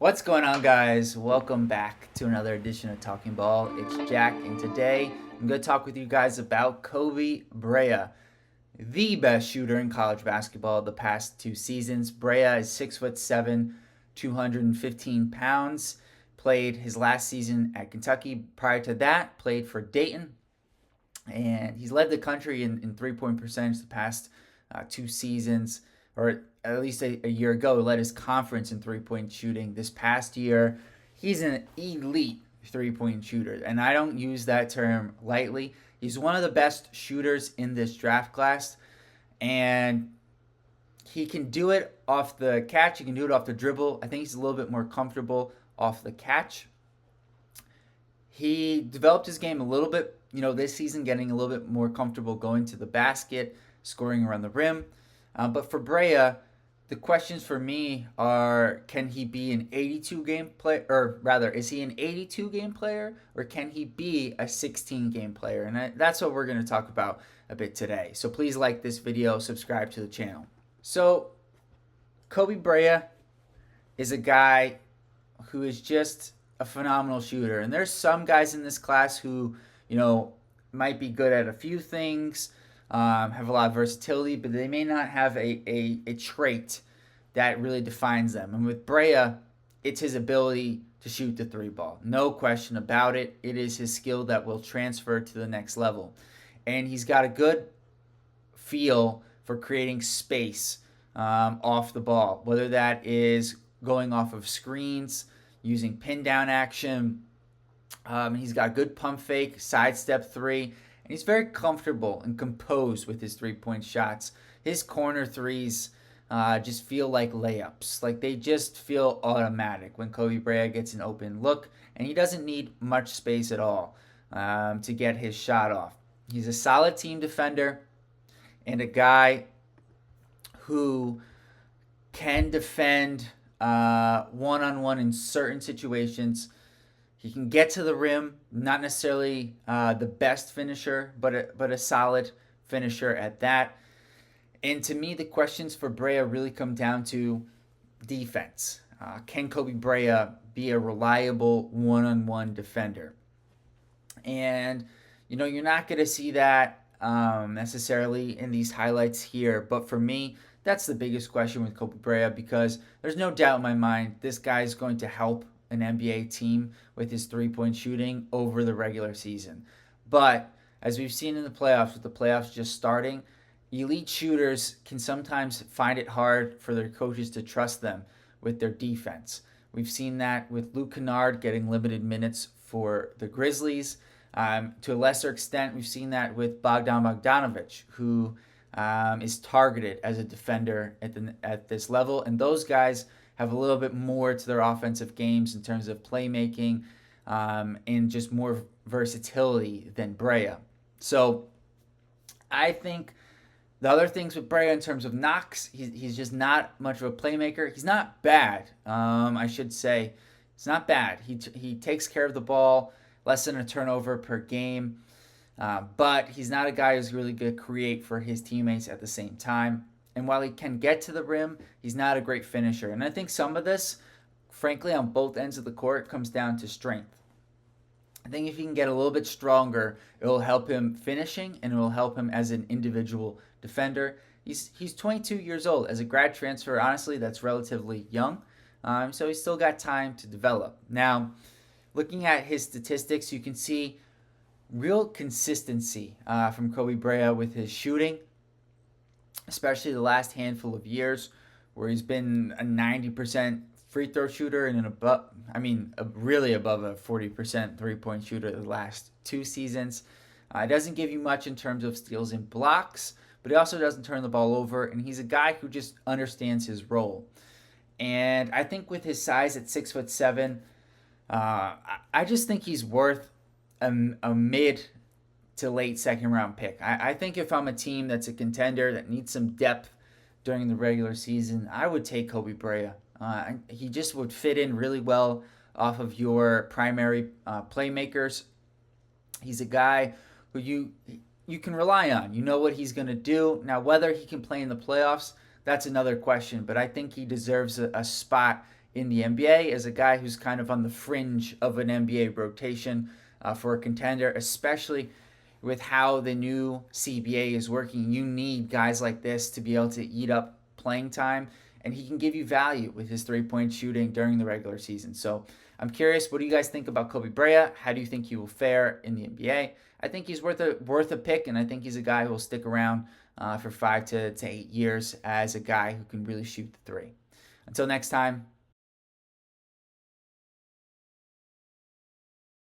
What's going on, guys? Welcome back to another edition of Talking Ball. It's Jack, and today I'm going to talk with you guys about Koby Brea, the best shooter in college basketball the past 2 seasons. Brea is 6'7", 215 pounds. Played his last season at Kentucky. Prior to that, played for Dayton, and he's led the country in three-point percentage the past 2 seasons, or at least a year ago. He led his conference in three-point shooting. This past year, he's an elite three-point shooter, and I don't use that term lightly. He's one of the best shooters in this draft class, and he can do it off the catch. He can do it off the dribble. I think he's a little bit more comfortable off the catch. He developed his game a little bit, this season, getting a little bit more comfortable going to the basket, scoring around the rim. But for Brea, the questions for me are: can he be an 82 game player, or rather, is he an 82 game player, or can he be a 16 game player? And that's what we're going to talk about a bit today. So please like this video, subscribe to the channel. So Koby Brea is a guy who is just a phenomenal shooter. And there's some guys in this class who, might be good at a few things, have a lot of versatility, but they may not have a trait that really defines them. And with Brea, it's his ability to shoot the three ball. No question about it. It is his skill that will transfer to the next level. And he's got a good feel for creating space off the ball, whether that is going off of screens, using pin down action. He's got good pump fake, sidestep three, and he's very comfortable and composed with his 3-point shots. His corner threes just feel like layups. Like, they just feel automatic when Koby Brea gets an open look, and he doesn't need much space at all to get his shot off. He's a solid team defender and a guy who can defend one-on-one in certain situations. He can get to the rim, not necessarily the best finisher, but a solid finisher at that. And to me, the questions for Brea really come down to defense. Can Koby Brea be a reliable one-on-one defender? And, you're not going to see that necessarily in these highlights here. But for me, that's the biggest question with Koby Brea, because there's no doubt in my mind this guy is going to help an NBA team with his three-point shooting over the regular season. But as we've seen in the playoffs, with the playoffs just starting, elite shooters can sometimes find it hard for their coaches to trust them with their defense. We've seen that with Luke Kennard getting limited minutes for the Grizzlies. To a lesser extent, we've seen that with Bogdan Bogdanovic, who is targeted as a defender at this level. And those guys have a little bit more to their offensive games in terms of playmaking and just more versatility than Brea. So I think the other things with Brea in terms of knocks, he's just not much of a playmaker. He's not bad, I should say. It's not bad. He takes care of the ball, less than a turnover per game. But he's not a guy who's really going to create for his teammates at the same time. And while he can get to the rim, he's not a great finisher. And I think some of this, frankly, on both ends of the court, comes down to strength. I think if he can get a little bit stronger, it will help him finishing, and it will help him as an individual defender. He's 22 years old. As a grad transfer, honestly, that's relatively young. So he's still got time to develop. Now, looking at his statistics, you can see real consistency from Koby Brea with his shooting, especially the last handful of years, where he's been a 90% free throw shooter and really above a 40% three-point shooter the last 2 seasons. It doesn't give you much in terms of steals and blocks, but he also doesn't turn the ball over, and he's a guy who just understands his role. And I think with his size at 6'7", I just think he's worth a mid to late second round pick. I think if I'm a team that's a contender that needs some depth during the regular season, I would take Koby Brea. He just would fit in really well off of your primary playmakers. He's a guy who you can rely on. You know what he's going to do. Now, whether he can play in the playoffs, that's another question. But I think he deserves a spot in the NBA as a guy who's kind of on the fringe of an NBA rotation for a contender, especially with how the new CBA is working. You need guys like this to be able to eat up playing time, and he can give you value with his 3-point shooting during the regular season. So I'm curious, what do you guys think about Koby Brea? How do you think he will fare in the NBA? I think he's worth a pick, and I think he's a guy who will stick around for 5 to 8 years as a guy who can really shoot the three. Until next time,